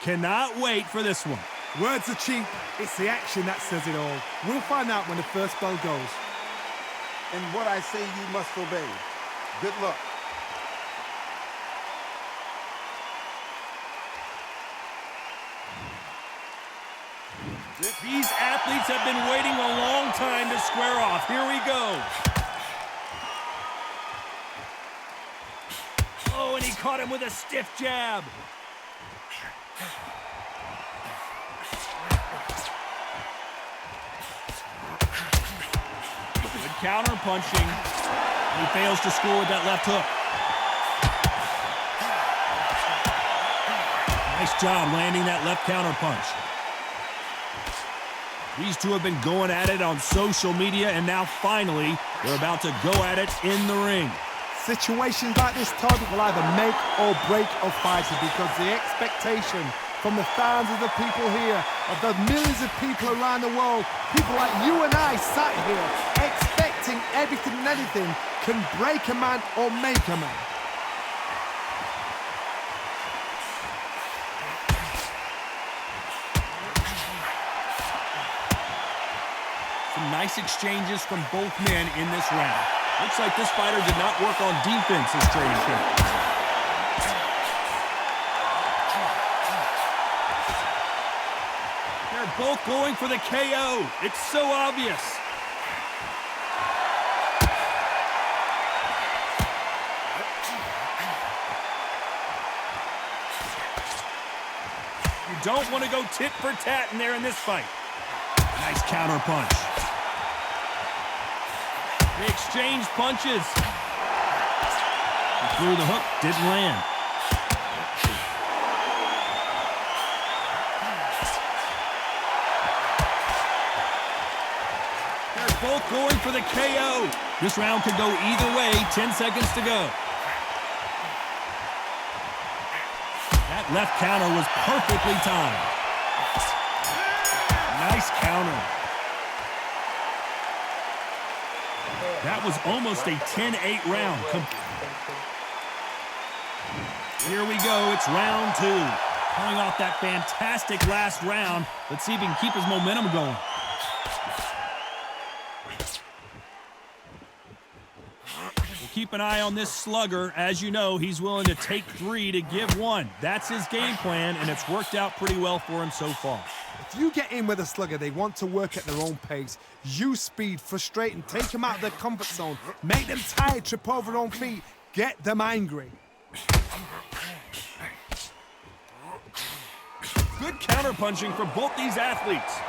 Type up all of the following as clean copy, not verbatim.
Cannot wait for this one. Words are cheap. It's the action that says it all. We'll find out when the first bell goes. And what I say you must obey. Good luck. These athletes have been waiting a long time to square off. Here we go. Oh, and he caught him with a stiff jab. Good counter punching. He fails to score with that left hook. Nice job landing that left counter punch. These two have been going at it on social media, and now finally they're about to go at it in the ring. Situations like this, Todd, will either make or break a fighter, because the expectation from the thousands of people here, of the millions of people around the world, people like you and I sat here expecting everything and anything, can break a man or make a man. Some nice exchanges from both men in this round. Looks like this fighter did not work on defense this training camp. They're both going for the KO. It's so obvious. You don't want to go tit for tat in there in this fight. Nice counter punch. They exchanged punches. He threw the hook, didn't land. They're both going for the KO. This round could go either way. 10 seconds to go. That left counter was perfectly timed. Nice counter. That was almost a 10-8 round. Here we go. It's round two. Coming off that fantastic last round. Let's see if he can keep his momentum going. We'll keep an eye on this slugger. As you know, he's willing to take three to give one. That's his game plan, and it's worked out pretty well for him so far. If you get in with a slugger, they want to work at their own pace. Use speed, frustrate them, take them out of their comfort zone, make them tired, trip over their own feet, get them angry. Good counterpunching from both these athletes.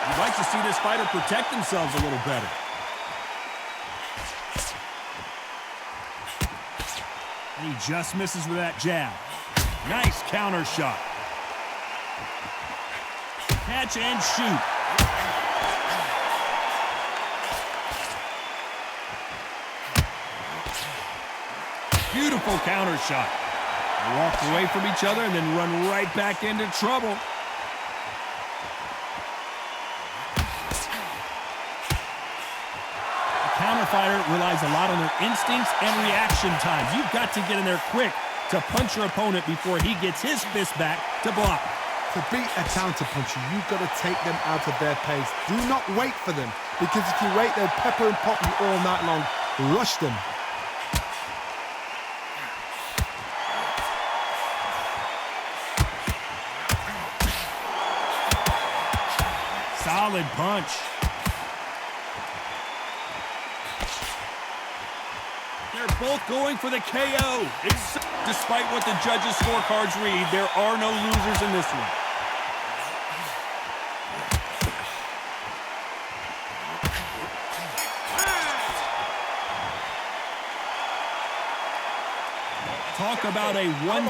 You'd like to see this fighter protect themselves a little better. And he just misses with that jab. Nice counter shot. Catch and shoot. Beautiful counter shot. They walk away from each other and then run right back into trouble. Counter fighter relies a lot on their instincts and reaction times. You've got to get in there quick to punch your opponent before he gets his fist back to block. To beat a counter puncher, you've got to take them out of their pace. Do not wait for them, because if you wait, they'll pepper and pop you all night long. Rush them. Solid punch. They're both going for the KO. Despite what the judges' scorecards read, there are no losers in this one. Talk about a one.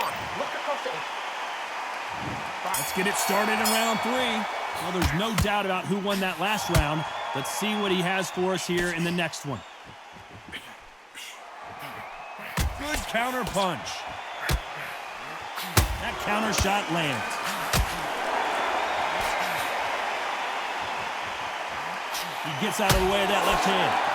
Let's get it started in round three. Well, there's no doubt about who won that last round. Let's see what he has for us here in the next one. Good counter punch. That counter shot lands. He gets out of the way of that left hand.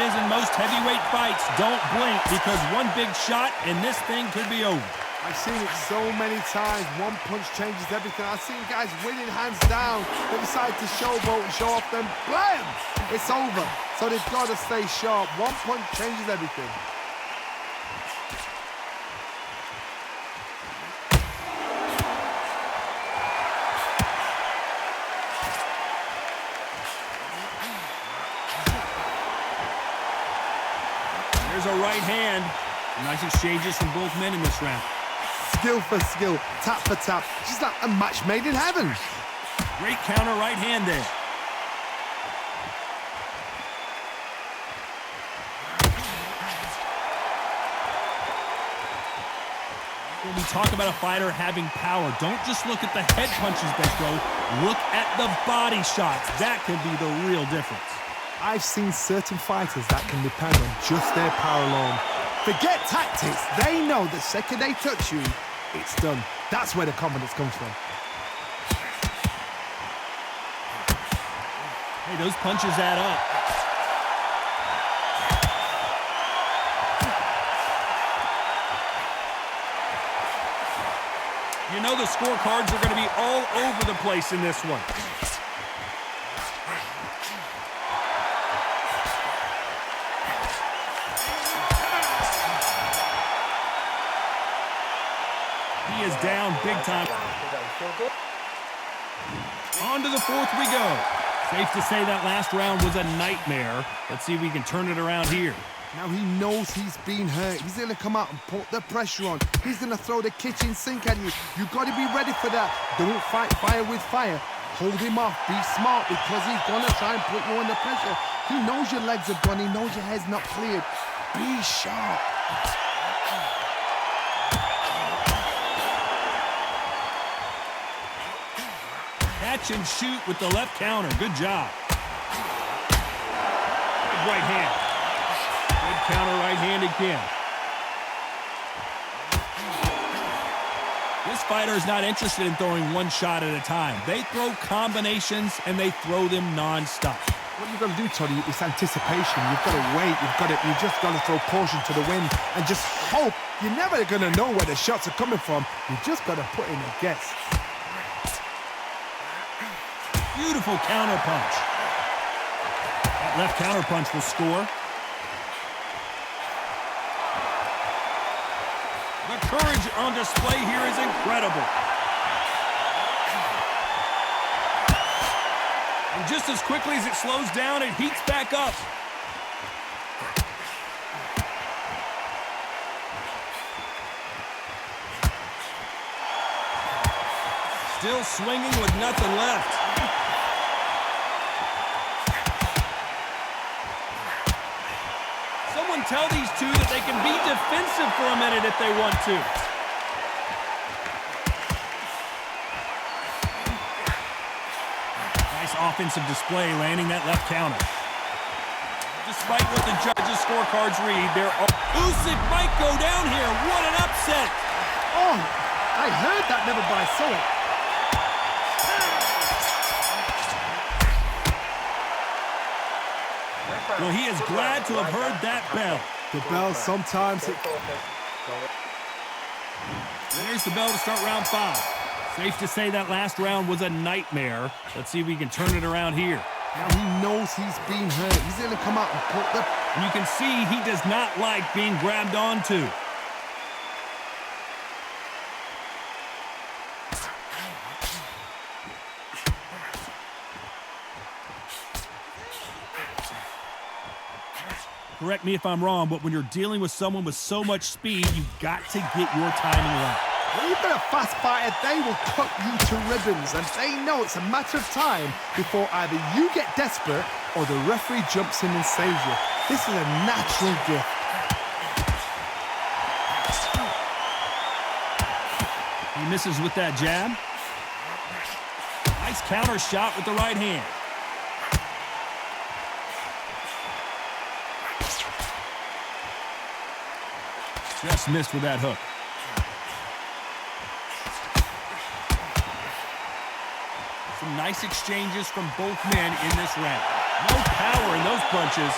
is in most heavyweight fights. Don't blink, because one big shot and this thing could be over. I've seen it so many times. One punch changes everything. I've seen guys winning hands down. They decide to showboat and show off them. Blam! It's over. So they've got to stay sharp. One punch changes everything. There's a right hand. Nice exchanges from both men in this round. Skill for skill, tap for tap. Just like a match made in heaven. Great counter right hand there. When we talk about a fighter having power, don't just look at the head punches they throw. Look at the body shots. That can be the real difference. I've seen certain fighters that can depend on just their power alone. Forget tactics. They know the second they touch you, it's done. That's where the confidence comes from. Hey, those punches add up. You know the scorecards are going to be all over the place in this one. He is down big time. On to the fourth we go. Safe to say that last round was a nightmare. Let's see if we can turn it around here. Now he knows he's been hurt. He's going to come out and put the pressure on. He's going to throw the kitchen sink at you. You've got to be ready for that. Don't fight fire with fire. Hold him off. Be smart, because he's going to try and put you under pressure. He knows your legs are gone. He knows your head's not cleared. Be sharp. Catch and shoot with the left counter. Good job. Good right hand. Good counter right hand again. This fighter is not interested in throwing one shot at a time. They throw combinations and they throw them non-stop. What you've got to do, Toddy, is anticipation. You've got to wait. You just got to throw caution to the wind and just hope. You're never going to know where the shots are coming from. You just got to put in a guess. Beautiful counter punch. That left counter punch will score. The courage on display here is incredible. And just as quickly as it slows down, it heats back up. Still swinging with nothing left. Someone tell these two that they can be defensive for a minute if they want to. Nice offensive display, landing that left counter. Despite what the judges' scorecards read, Usyk might go down here. What an upset! Oh, I heard that, never but I saw it. Well, he is glad to have heard that bell. The bell sometimes... There's the bell to start round 5. Safe to say that last round was a nightmare. Let's see if we can turn it around here. Now he knows he's been hurt. He's going to come out and put the... And you can see he does not like being grabbed onto. Correct me if I'm wrong, but when you're dealing with someone with so much speed, you've got to get your timing right. When you've got a fast fighter, they will cut you to ribbons, and they know it's a matter of time before either you get desperate or the referee jumps in and saves you. This is a natural gift. He misses with that jab. Nice counter shot with the right hand. Just missed with that hook. Some nice exchanges from both men in this round. No power in those punches.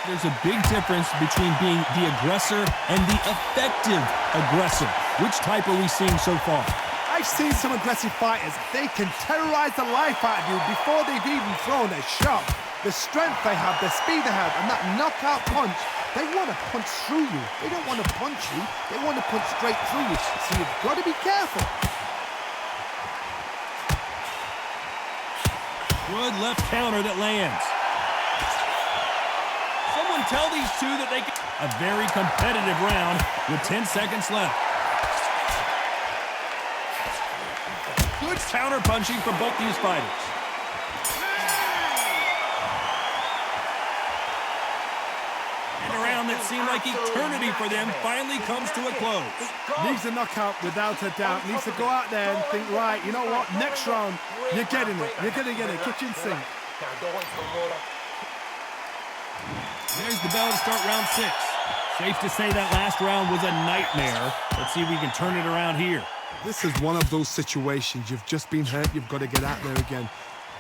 There's a big difference between being the aggressor and the effective aggressor. Which type are we seeing so far? I've seen some aggressive fighters. They can terrorize the life out of you before they've even thrown a shot. The strength they have, the speed they have, and that knockout punch, they want to punch through you. They don't want to punch you. They want to punch straight through you. So you've got to be careful. Good left counter that lands. Someone tell these two that they can... A very competitive round with 10 seconds left. Good counter punching from both these fighters. And a round that seemed like eternity for them finally comes to a close. Needs a knockout without a doubt. Needs to go out there and think, right, you know what, next round, you're getting it. You're going to get it. Kitchen sink. There's the bell to start round 6. Safe to say that last round was a nightmare. Let's see if we can turn it around here. This is one of those situations. You've just been hurt. You've got to get out there again.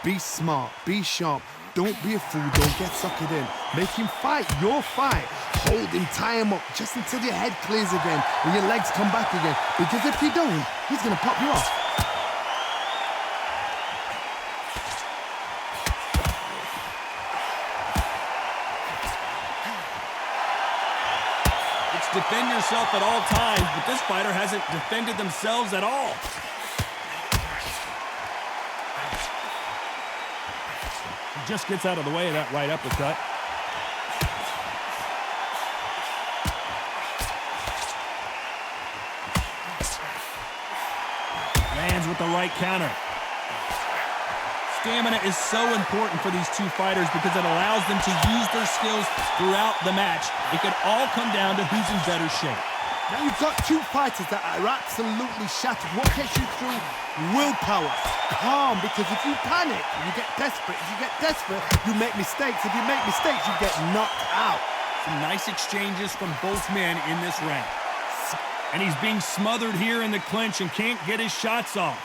Be smart. Be sharp. Don't be a fool. Don't get suckered in. Make him fight your fight. Hold him, tie him up just until your head clears again and your legs come back again. Because if you don't, he's going to pop you off. Defend yourself at all times, but this fighter hasn't defended themselves at all. He just gets out of the way of that right uppercut. Lands with the right counter. Stamina is so important for these two fighters because it allows them to use their skills throughout the match. It could all come down to who's in better shape. Now you've got two fighters that are absolutely shattered. What gets you through? Willpower. Calm, because if you panic, you get desperate. If you get desperate, you make mistakes. If you make mistakes, you get knocked out. Some nice exchanges from both men in this round. And he's being smothered here in the clinch and can't get his shots off.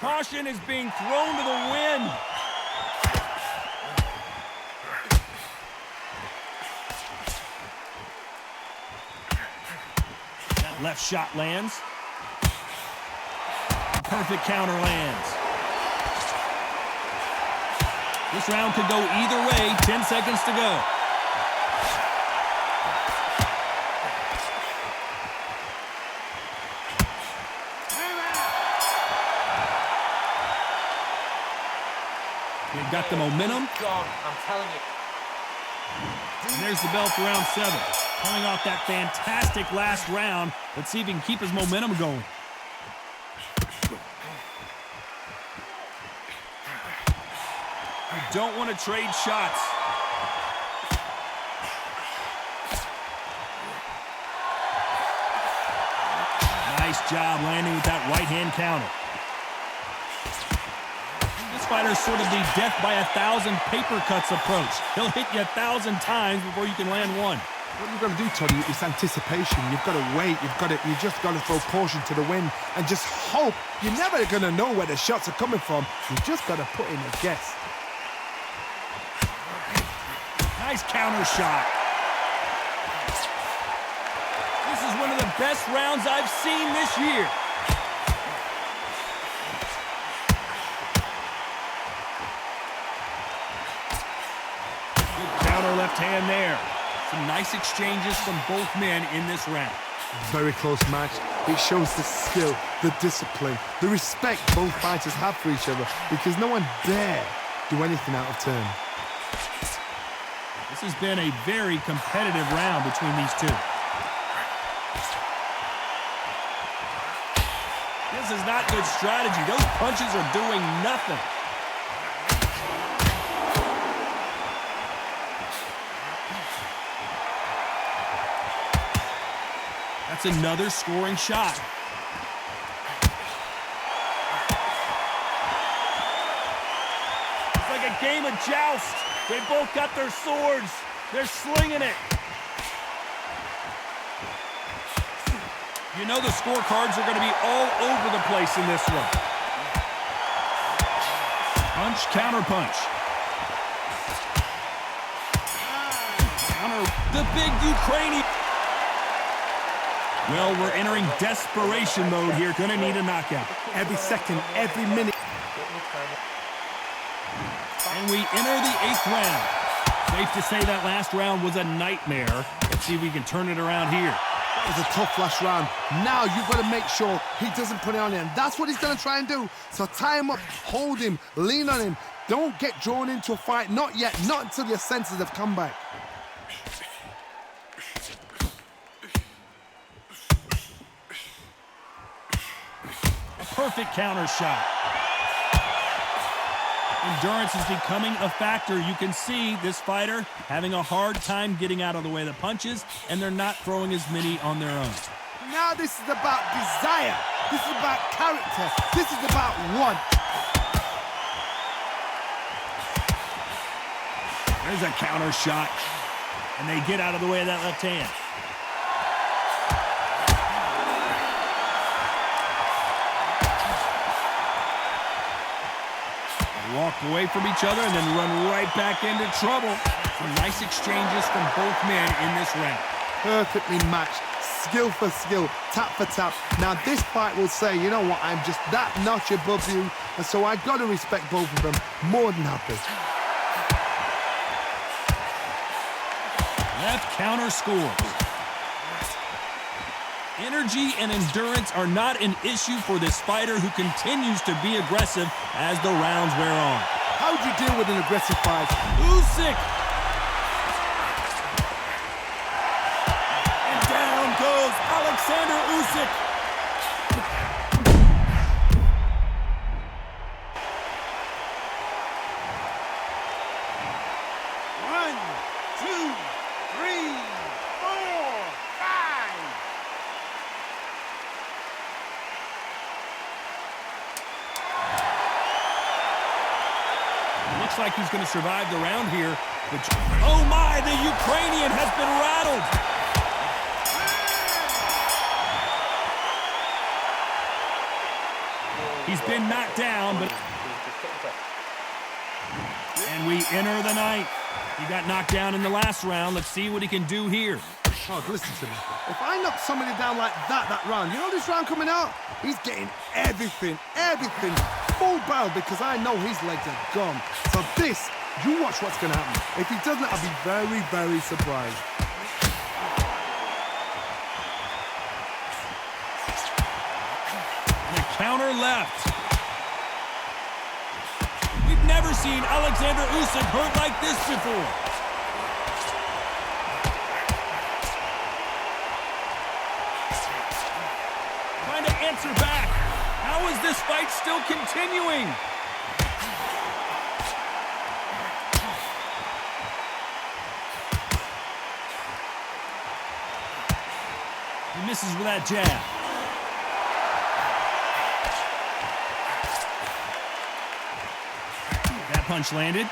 Caution is being thrown to the wind. That left shot lands. Perfect counter lands. This round could go either way. 10 seconds to go. They've got the momentum. I'm telling you. And there's the bell for round 7. Coming off that fantastic last round. Let's see if he can keep his momentum going. You don't want to trade shots. Nice job landing with that right-hand counter. This fighter's sort of the death by 1,000 paper cuts approach. He'll hit you 1,000 times before you can land one. What you've got to do, Toddy, is anticipation. You've got to wait. You just got to throw caution to the wind and just hope. You're never going to know where the shots are coming from. You just got to put in a guess. Nice counter shot. This is one of the best rounds I've seen this year. Good counter left hand there. Some nice exchanges from both men in this round. Very close match. It shows the skill, the discipline, the respect both fighters have for each other because no one dare do anything out of turn. This has been a very competitive round between these two. This is not good strategy. Those punches are doing nothing. That's another scoring shot. It's like a game of joust. They both got their swords. They're slinging it. You know the scorecards are going to be all over the place in this one. Punch, counter punch. Counter, the big Ukrainian. Well, we're entering desperation mode here. Going to need a knockout. Every second, every minute. And we enter the 8th round. Safe to say that last round was a nightmare. Let's see if we can turn it around here. That was a tough last round. Now you've got to make sure he doesn't put it on him. That's what he's going to try and do. So tie him up, hold him, lean on him. Don't get drawn into a fight. Not yet. Not until your senses have come back. Perfect counter shot. Endurance is becoming a factor. You can see this fighter having a hard time getting out of the way of the punches, and they're not throwing as many on their own. Now this is about desire. This is about character. This is about want. There's a counter shot, and they get out of the way of that left hand. Walk away from each other and then run right back into trouble. Some nice exchanges from both men in this round. Perfectly matched, skill for skill, tap for tap. Now this fight will say, you know what, I'm just that notch above you, and so I got to respect both of them more than happy. Left counter scores. Energy and endurance are not an issue for this fighter who continues to be aggressive as the rounds wear on. How do you deal with an aggressive fight? Usyk! And down goes Alexander Usyk. One, two, three, four, five. Looks like he's going to survive the round here. But oh my, the Ukrainian has been rattled. He's been knocked down, but... And we enter the ninth. He got knocked down in the last round. Let's see what he can do here. Oh, listen to me. If I knock somebody down like that round, you know this round coming out? He's getting everything, full barrel, because I know his legs are gone. So this, you watch what's going to happen. If he doesn't, I'll be very, very surprised. And a counter left. We've never seen Alexander Usyk hurt like this before. Trying to answer back. How is this fight still continuing? He misses with that jab. That punch landed.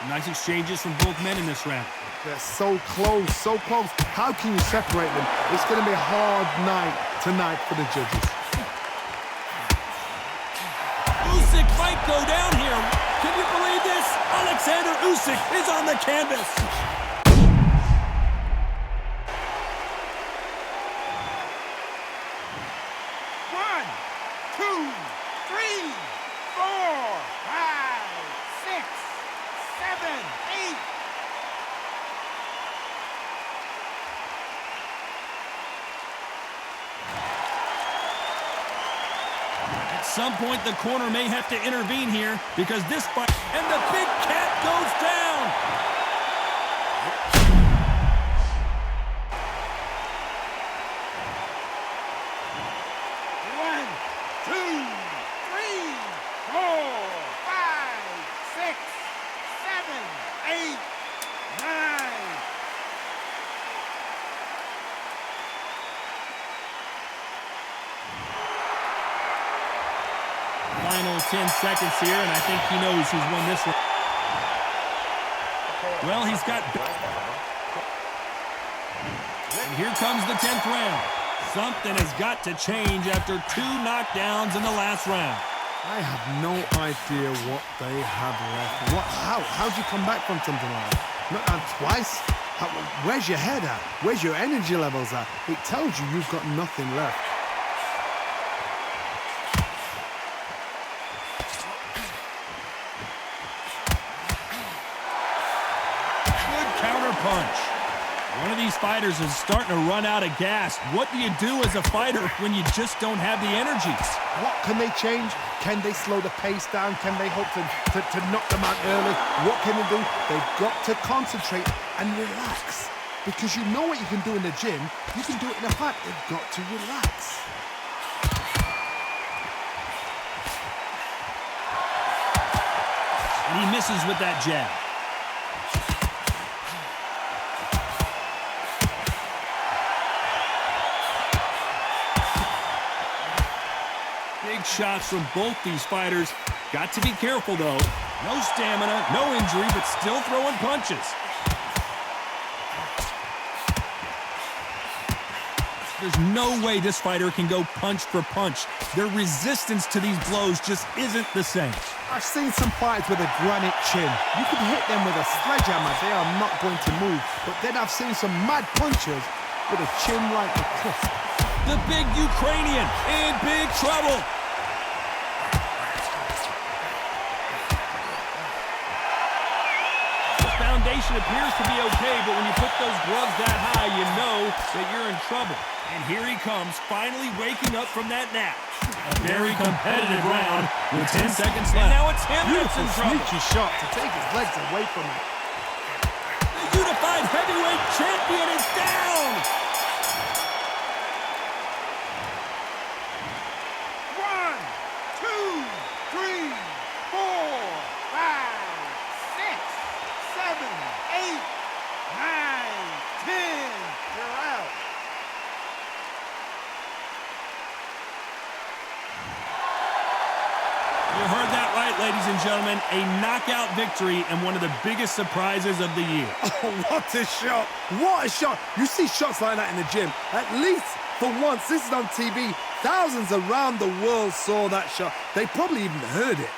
Nice exchanges from both men in this round. They're so close, so close. How can you separate them? It's going to be a hard night tonight for the judges. Usyk might go down here. Can you believe this? Alexander Usyk is on the canvas. One, two, three, four, five, six, seven, eight. At some point, the corner may have to intervene here because this fight... And the big cat goes down! One, two, three, four, five, six, seven, eight, nine. Final 10 seconds here, and I think he knows who's won this one. Well, he's got... And here comes the 10th round. Something has got to change after 2 knockdowns in the last round. I have no idea what they have left. How'd you come back from something like that? Not twice? Where's your head at? Where's your energy levels at? It tells you you've got nothing left. Good counter punch. One of these fighters is starting to run out of gas. What do you do as a fighter when you just don't have the energy? What can they change? Can they slow the pace down? Can they hope to knock them out early? What can they do? They've got to concentrate and relax. Because you know what you can do in the gym, you can do it in a fight. They've got to relax. And he misses with that jab. Big shots from both these fighters. Got to be careful, though. No stamina, no injury, but still throwing punches. There's no way this fighter can go punch for punch. Their resistance to these blows just isn't the same. I've seen some fighters with a granite chin. You can hit them with a sledgehammer, they are not going to move. But then I've seen some mad punchers with a chin like a crisp. The big Ukrainian in big trouble. The foundation appears to be okay, but when you put those gloves that high, you know that you're in trouble. And here he comes, finally waking up from that nap. A very competitive round with 10 seconds left. And now it's him that's in trouble. Sneaky shot to take his legs away from him. The unified heavyweight champion is down. 1, 2, 3, 4, 5, 6, 7, 8, 9, 10. You're out. You heard that right, ladies and gentlemen. A knockout victory and one of the biggest surprises of the year. Oh, what a shot. What a shot. You see shots like that in the gym. At least for once, this is on TV. Thousands around the world saw that shot. They probably even heard it.